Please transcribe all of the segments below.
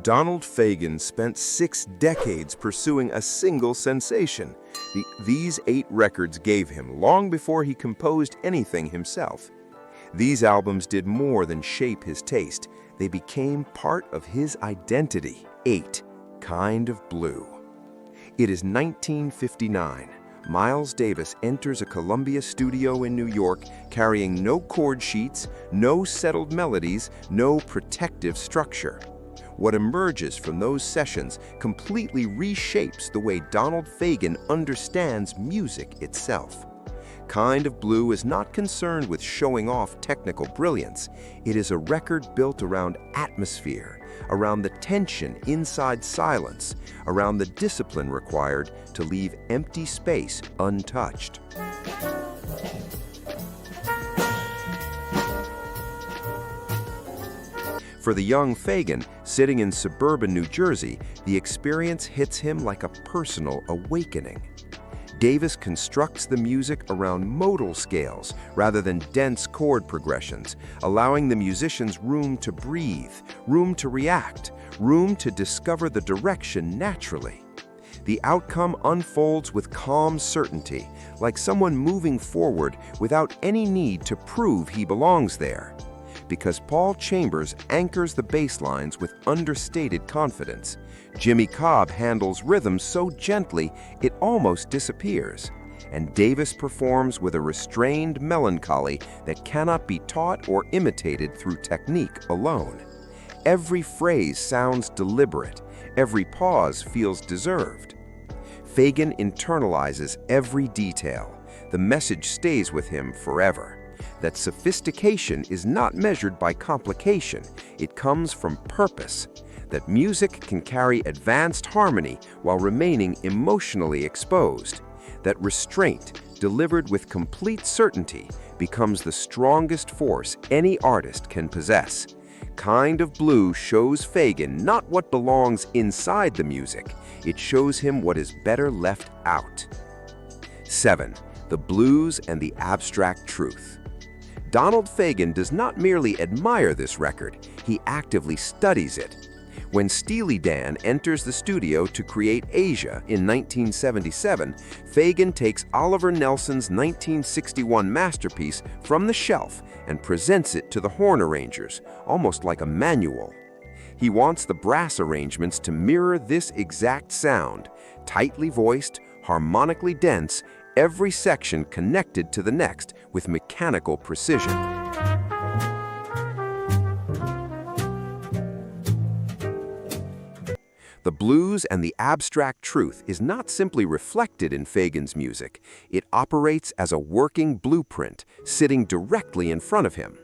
Donald Fagen spent 6 decades pursuing a single sensation. These 8 records gave him long before he composed anything himself. These albums did more than shape his taste. They became part of his identity. 8. Kind of Blue. It is 1959. Miles Davis enters a Columbia studio in New York carrying no chord sheets, no settled melodies, no protective structure. What emerges from those sessions completely reshapes the way Donald Fagen understands music itself. Kind of Blue is not concerned with showing off technical brilliance. It is a record built around atmosphere, around the tension inside silence, around the discipline required to leave empty space untouched. For the young Fagen, sitting in suburban New Jersey, the experience hits him like a personal awakening. Davis constructs the music around modal scales rather than dense chord progressions, allowing the musicians room to breathe, room to react, room to discover the direction naturally. The outcome unfolds with calm certainty, like someone moving forward without any need to prove he belongs there. Because Paul Chambers anchors the bass lines with understated confidence, Jimmy Cobb handles rhythm so gently it almost disappears, and Davis performs with a restrained melancholy that cannot be taught or imitated through technique alone. Every phrase sounds deliberate, every pause feels deserved. Fagen internalizes every detail. The message stays with him forever. That sophistication is not measured by complication, it comes from purpose. That music can carry advanced harmony while remaining emotionally exposed. That restraint, delivered with complete certainty, becomes the strongest force any artist can possess. Kind of Blue shows Fagen not what belongs inside the music, it shows him what is better left out. 7. The Blues and the Abstract Truth. Donald Fagen does not merely admire this record, he actively studies it. When Steely Dan enters the studio to create Asia in 1977, Fagen takes Oliver Nelson's 1961 masterpiece from the shelf and presents it to the horn arrangers, almost like a manual. He wants the brass arrangements to mirror this exact sound, tightly voiced, harmonically dense, every section connected to the next with mechanical precision. The blues and the abstract truth is not simply reflected in Fagen's music, it operates as a working blueprint, sitting directly in front of him.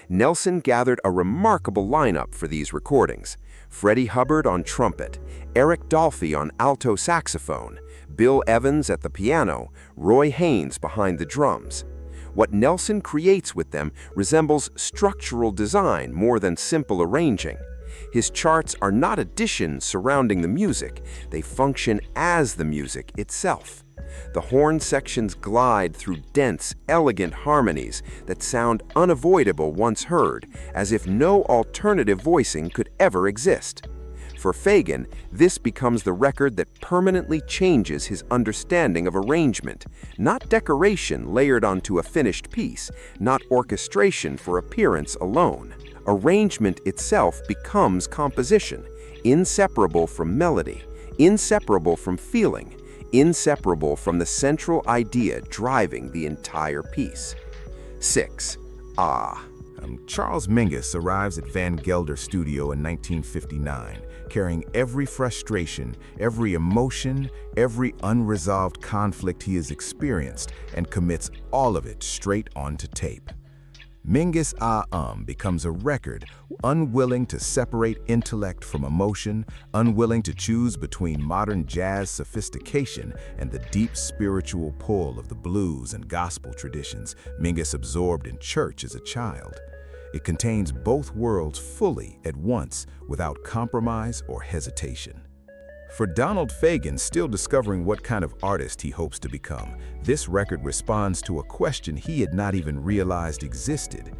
Nelson gathered a remarkable lineup for these recordings. Freddie Hubbard on trumpet, Eric Dolphy on alto saxophone, Bill Evans at the piano, Roy Haynes behind the drums. What Nelson creates with them resembles structural design more than simple arranging. His charts are not additions surrounding the music, they function as the music itself. The horn sections glide through dense, elegant harmonies that sound unavoidable once heard, as if no alternative voicing could ever exist. For Fagen, this becomes the record that permanently changes his understanding of arrangement, not decoration layered onto a finished piece, not orchestration for appearance alone. Arrangement itself becomes composition, inseparable from melody, inseparable from feeling, inseparable from the central idea driving the entire piece. 6. Charles Mingus arrives at Van Gelder Studio in 1959, carrying every frustration, every emotion, every unresolved conflict he has experienced, and commits all of it straight onto tape. Mingus becomes a record unwilling to separate intellect from emotion, unwilling to choose between modern jazz sophistication and the deep spiritual pull of the blues and gospel traditions Mingus absorbed in church as a child. It contains both worlds fully at once without compromise or hesitation. For Donald Fagen, still discovering what kind of artist he hopes to become, this record responds to a question he had not even realized existed.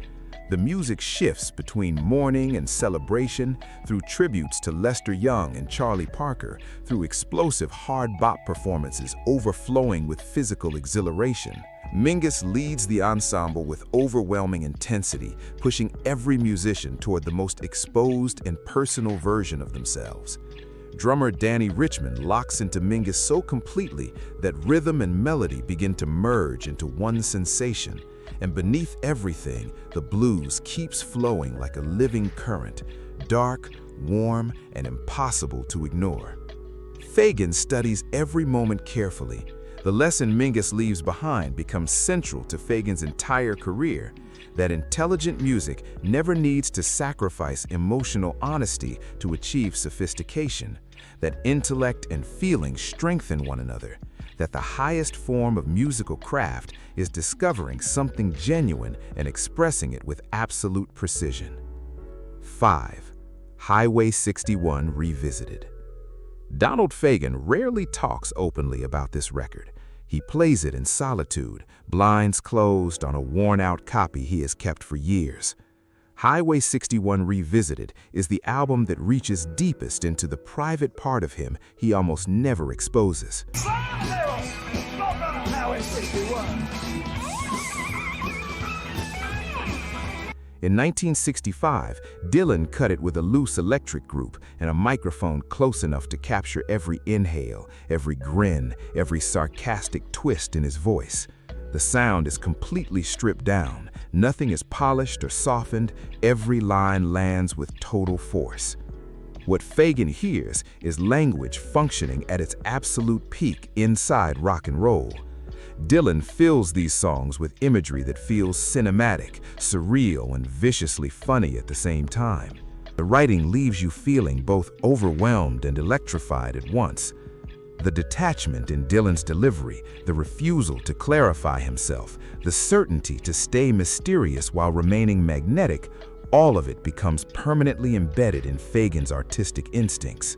The music shifts between mourning and celebration, through tributes to Lester Young and Charlie Parker, through explosive hard bop performances overflowing with physical exhilaration. Mingus leads the ensemble with overwhelming intensity, pushing every musician toward the most exposed and personal version of themselves. Drummer Danny Richmond locks into Mingus so completely that rhythm and melody begin to merge into one sensation, and beneath everything, the blues keeps flowing like a living current, dark, warm, and impossible to ignore. Fagen studies every moment carefully. The lesson Mingus leaves behind becomes central to Fagen's entire career, that intelligent music never needs to sacrifice emotional honesty to achieve sophistication, that intellect and feeling strengthen one another, that the highest form of musical craft is discovering something genuine and expressing it with absolute precision. 5. Highway 61 Revisited. Donald Fagen rarely talks openly about this record. He plays it in solitude, blinds closed on a worn-out copy he has kept for years. Highway 61 Revisited is the album that reaches deepest into the private part of him he almost never exposes. In 1965, Dylan cut it with a loose electric group and a microphone close enough to capture every inhale, every grin, every sarcastic twist in his voice. The sound is completely stripped down. Nothing is polished or softened. Every line lands with total force. What Fagen hears is language functioning at its absolute peak inside rock and roll. Dylan fills these songs with imagery that feels cinematic, surreal, and viciously funny at the same time. The writing leaves you feeling both overwhelmed and electrified at once. The detachment in Dylan's delivery, the refusal to clarify himself, the certainty to stay mysterious while remaining magnetic, all of it becomes permanently embedded in Fagen's artistic instincts.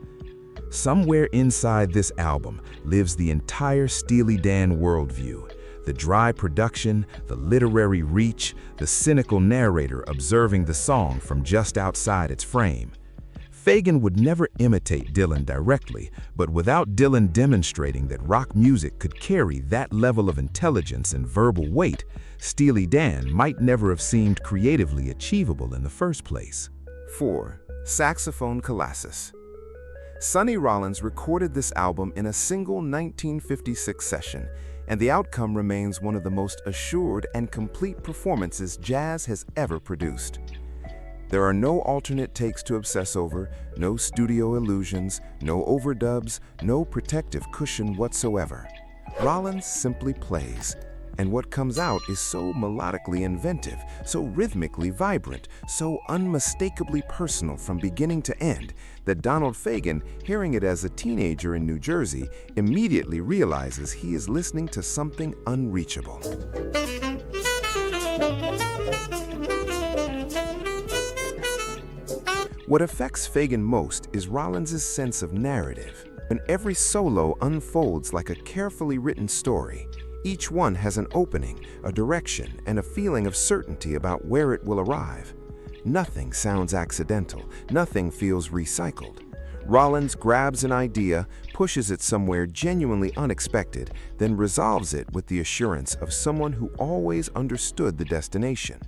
Somewhere inside this album lives the entire Steely Dan worldview, the dry production, the literary reach, the cynical narrator observing the song from just outside its frame. Fagen would never imitate Dylan directly, but without Dylan demonstrating that rock music could carry that level of intelligence and verbal weight, Steely Dan might never have seemed creatively achievable in the first place. 4. Saxophone Colossus. Sonny Rollins recorded this album in a single 1956 session, and the outcome remains one of the most assured and complete performances jazz has ever produced. There are no alternate takes to obsess over, no studio illusions, no overdubs, no protective cushion whatsoever. Rollins simply plays, and what comes out is so melodically inventive, so rhythmically vibrant, so unmistakably personal from beginning to end that Donald Fagen, hearing it as a teenager in New Jersey, immediately realizes he is listening to something unreachable. What affects Fagen most is Rollins' sense of narrative. When every solo unfolds like a carefully written story, each one has an opening, a direction, and a feeling of certainty about where it will arrive. Nothing sounds accidental, nothing feels recycled. Rollins grabs an idea, pushes it somewhere genuinely unexpected, then resolves it with the assurance of someone who always understood the destination.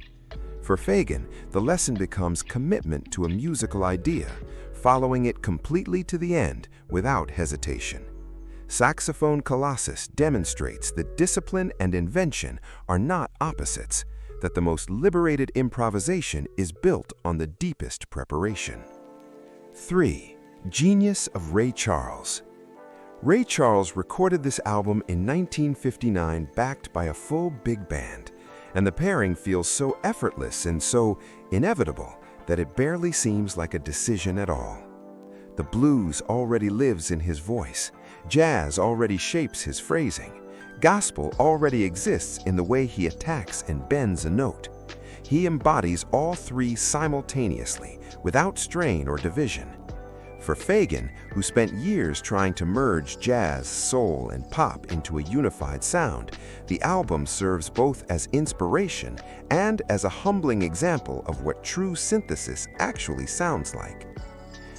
For Fagen, the lesson becomes commitment to a musical idea, following it completely to the end without hesitation. Saxophone Colossus demonstrates that discipline and invention are not opposites, that the most liberated improvisation is built on the deepest preparation. 3. Genius of Ray Charles. Ray Charles recorded this album in 1959 backed by a full big band, and the pairing feels so effortless and so inevitable that it barely seems like a decision at all. The blues already lives in his voice, jazz already shapes his phrasing, gospel already exists in the way he attacks and bends a note. He embodies all three simultaneously, without strain or division. For Fagen, who spent years trying to merge jazz, soul, and pop into a unified sound, the album serves both as inspiration and as a humbling example of what true synthesis actually sounds like.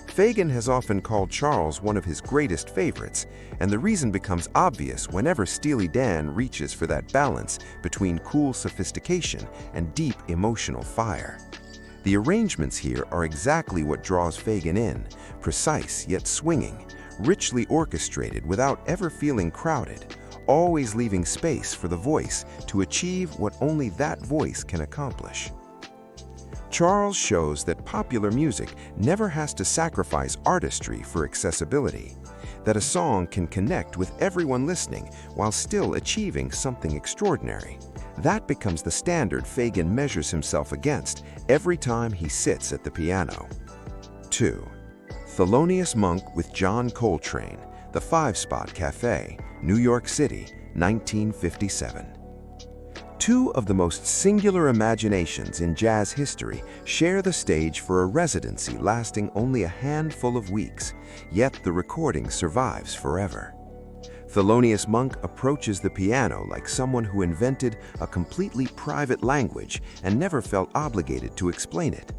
Fagen has often called Charles one of his greatest favorites, and the reason becomes obvious whenever Steely Dan reaches for that balance between cool sophistication and deep emotional fire. The arrangements here are exactly what draws Fagen in, precise yet swinging, richly orchestrated without ever feeling crowded, always leaving space for the voice to achieve what only that voice can accomplish. Charles shows that popular music never has to sacrifice artistry for accessibility, that a song can connect with everyone listening while still achieving something extraordinary. That becomes the standard Fagen measures himself against every time he sits at the piano. 2. Thelonious Monk with John Coltrane, The Five-Spot Cafe, New York City, 1957. Two of the most singular imaginations in jazz history share the stage for a residency lasting only a handful of weeks, yet the recording survives forever. Thelonious Monk approaches the piano like someone who invented a completely private language and never felt obligated to explain it.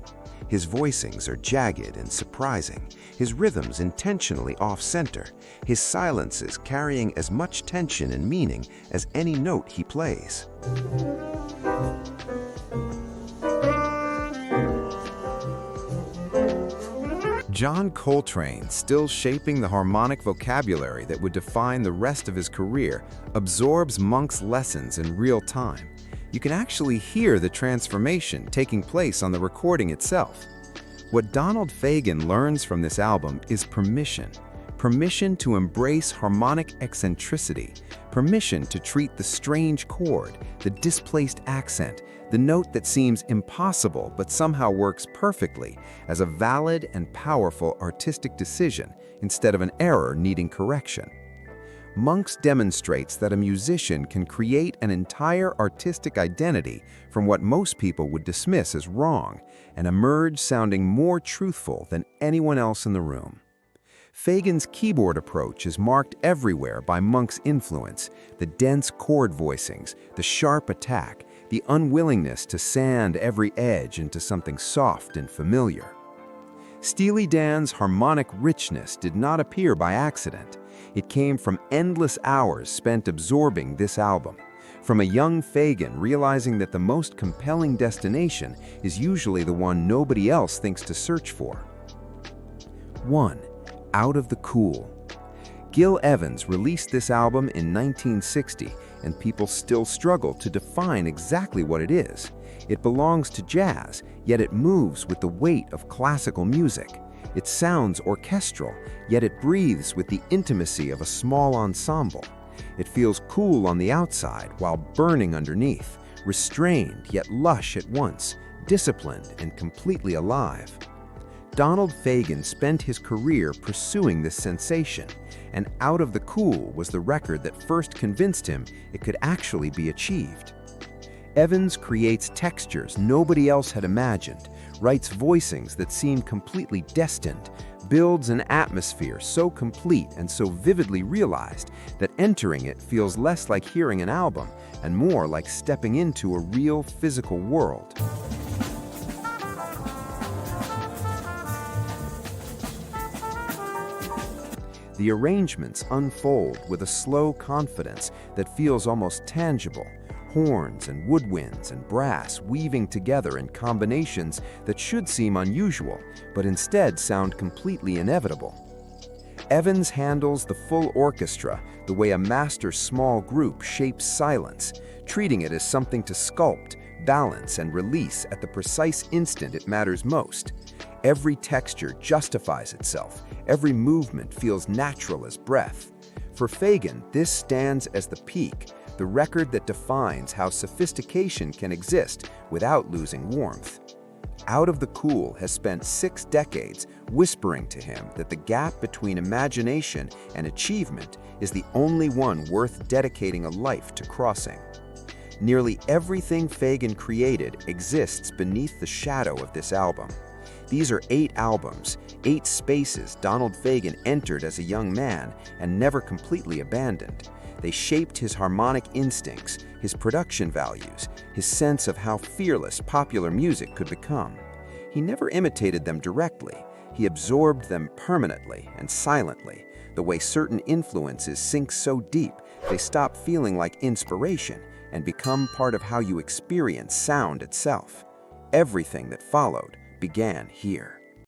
His voicings are jagged and surprising, his rhythms intentionally off-center, his silences carrying as much tension and meaning as any note he plays. John Coltrane, still shaping the harmonic vocabulary that would define the rest of his career, absorbs Monk's lessons in real time. You can actually hear the transformation taking place on the recording itself. What Donald Fagen learns from this album is permission. Permission to embrace harmonic eccentricity. Permission to treat the strange chord, the displaced accent, the note that seems impossible but somehow works perfectly, as a valid and powerful artistic decision instead of an error needing correction. Monk demonstrates that a musician can create an entire artistic identity from what most people would dismiss as wrong and emerge sounding more truthful than anyone else in the room. Fagen's keyboard approach is marked everywhere by Monk's influence, the dense chord voicings, the sharp attack, the unwillingness to sand every edge into something soft and familiar. Steely Dan's harmonic richness did not appear by accident. It came from endless hours spent absorbing this album, from a young Fagen realizing that the most compelling destination is usually the one nobody else thinks to search for. 1. Out of the Cool. Gil Evans released this album in 1960, and people still struggle to define exactly what it is. It belongs to jazz, yet it moves with the weight of classical music. It sounds orchestral, yet it breathes with the intimacy of a small ensemble. It feels cool on the outside while burning underneath, restrained yet lush at once, disciplined and completely alive. Donald Fagen spent his career pursuing this sensation, and Out of the Cool was the record that first convinced him it could actually be achieved. Evans creates textures nobody else had imagined, writes voicings that seem completely destined, builds an atmosphere so complete and so vividly realized that entering it feels less like hearing an album and more like stepping into a real physical world. The arrangements unfold with a slow confidence that feels almost tangible. Horns and woodwinds and brass weaving together in combinations that should seem unusual, but instead sound completely inevitable. Evans handles the full orchestra the way a master small group shapes silence, treating it as something to sculpt, balance, and release at the precise instant it matters most. Every texture justifies itself. Every movement feels natural as breath. For Fagen, this stands as the peak, the record that defines how sophistication can exist without losing warmth. Out of the Cool has spent 6 decades whispering to him that the gap between imagination and achievement is the only one worth dedicating a life to crossing. Nearly everything Fagen created exists beneath the shadow of this album. These are 8 albums, 8 spaces Donald Fagen entered as a young man and never completely abandoned. They shaped his harmonic instincts, his production values, his sense of how fearless popular music could become. He never imitated them directly. He absorbed them permanently and silently, the way certain influences sink so deep they stop feeling like inspiration and become part of how you experience sound itself. Everything that followed began here.